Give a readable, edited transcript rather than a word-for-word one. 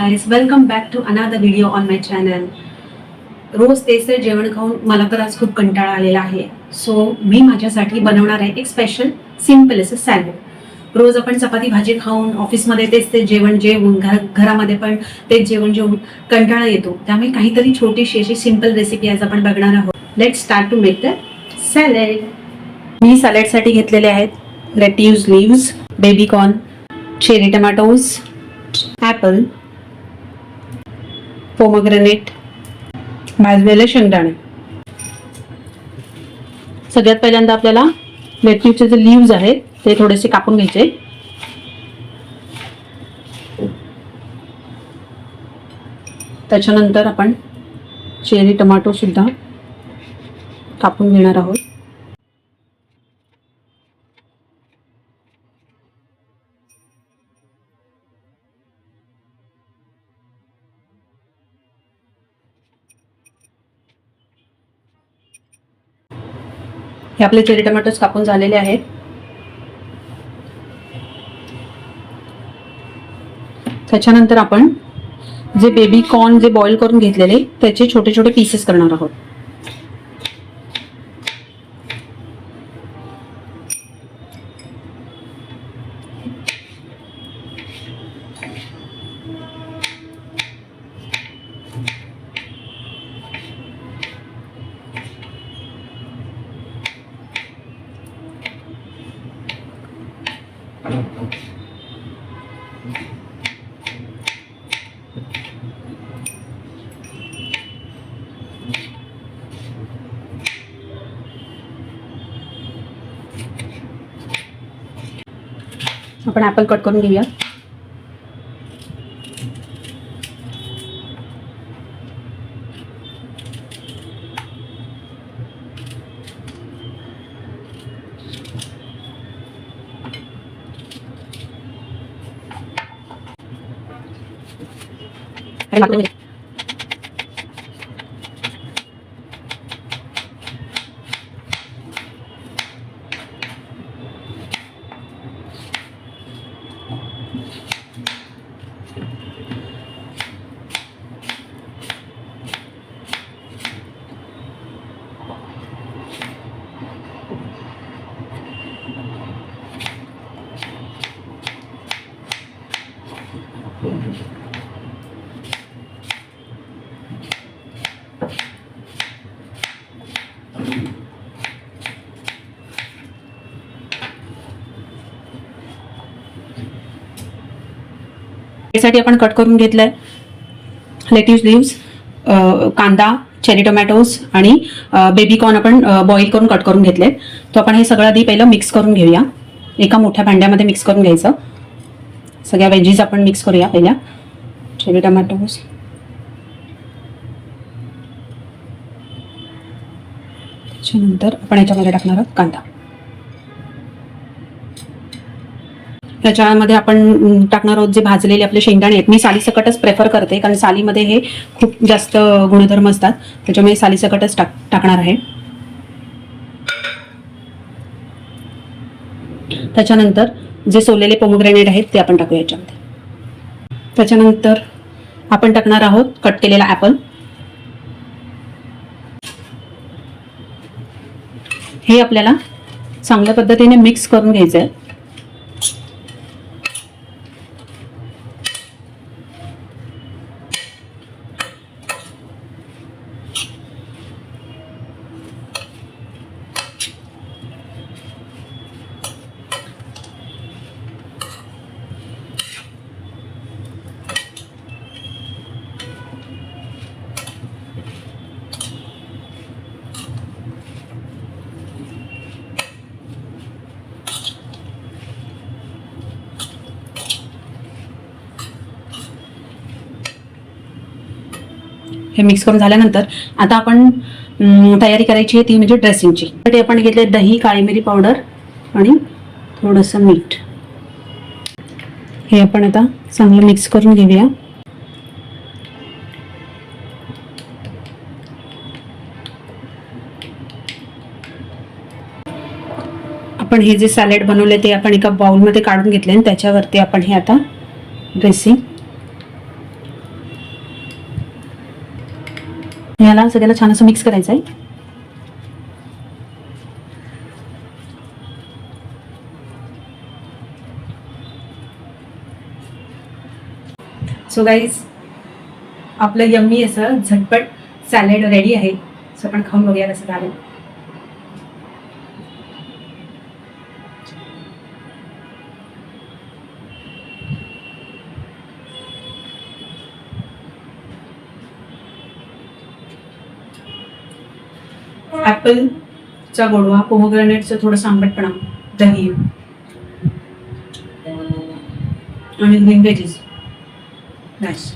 guys, welcome back to another video on my channel. रोज तेच ते जेवण खाऊन मला तर आज खूप कंटाळा आलेला आहे. सो मी माझ्यासाठी बनवणार आहे एक स्पेशल सिंपल असं सॅलड. रोज आपण चपाती भाजी खाऊन ऑफिसमध्ये तेच ते जेवण जेवून घरामध्ये पण तेच जेवण जेवून कंटाळा येतो. त्यामुळे काहीतरी छोटीशी अशी सिंपल रेसिपी आज आपण बघणार आहोत. Let's start to make the salad. मी सॅलडसाठी घेतलेले आहेत lettuce leaves, baby corn, cherry tomatoes, apple, pomegranate, भाजलेले शेंगदाणे. सगळ्यात पहिल्यांदा आपल्याला लेट्यूसचे जे लीव्स आहेत ते थोडेसे कापून घ्यायचे. त्याच्यानंतर आपण चेरी टोमॅटो सुद्धा कापून घेणार आहोत. हे आपले चेरी टोमॅटोज कापून झालेले आहेत. त्याच्यानंतर आपण जे बेबी कॉर्न जे बॉईल करून घेतलेले त्याचे छोटे छोटे पीसेस करणार आहोत. आपण ॲपल कट करून घेऊया. यासाठी आपण कट करून घेतलंय लेट्यूस लीव्स, कांदा, चेरी टोमॅटोज आणि बेबी कॉर्न आपण बॉईल करून कट करून घेतले. तो आपण हे सगळं आधी पहिलं मिक्स करून घेऊया. एका मोठ्या भांड्यामध्ये मिक्स करून घ्यायचं. सगळ्या वेजीज आपण मिक्स करूया. पहिल्या चेरी टोमॅटोज, त्याच्यानंतर आपण याच्यामध्ये टाकणार आहोत कांदा. त्याच्यामध्ये आपण टाकणार आहोत जे भाजलेले आपले शेंगदाणे आहेत. मी सालीसकटच प्रेफर करते कारण सालीमध्ये हे खूप जास्त गुणधर्म असतात, त्याच्यामुळे सालीसकटच टाकणार आहे. त्याच्यानंतर जे सोललेले पोमोग्रेनेट आहेत ते आपण टाकूया याच्यामध्ये. त्याच्यानंतर आपण टाकणार आहोत कट केलेला ॲपल. हे आपल्याला चांगल्या पद्धतीने मिक्स करून घ्यायचं आहे. हे मिक्स करून झाल्यानंतर आता आपण तयारी करायची आहे ती म्हणजे ड्रेसिंगची. त्यासाठी आपण घेतले दही, काळी मिरी पावडर आणि थोडंसं मीठ. हे आपण आता चांगलं मिक्स करून घेऊया. आपण हे जे सॅलड बनवले ते आपण एका बाउलमध्ये काढून घेतले आणि त्याच्यावरती आपण हे आता ड्रेसिंग याला सगळ्याला छान असं मिक्स करायचं आहे. सो गाईज, आपलं यम्मी असं झटपट सॅलेड रेडी आहे. सो आपण खाऊन बघूया कसं झालं. ॲपलचा गोडवा, पोमोग्रॅनेटचं थोडंसं आंबटपणा, दही आणि ग्रीन व्हेजीस. नाईस.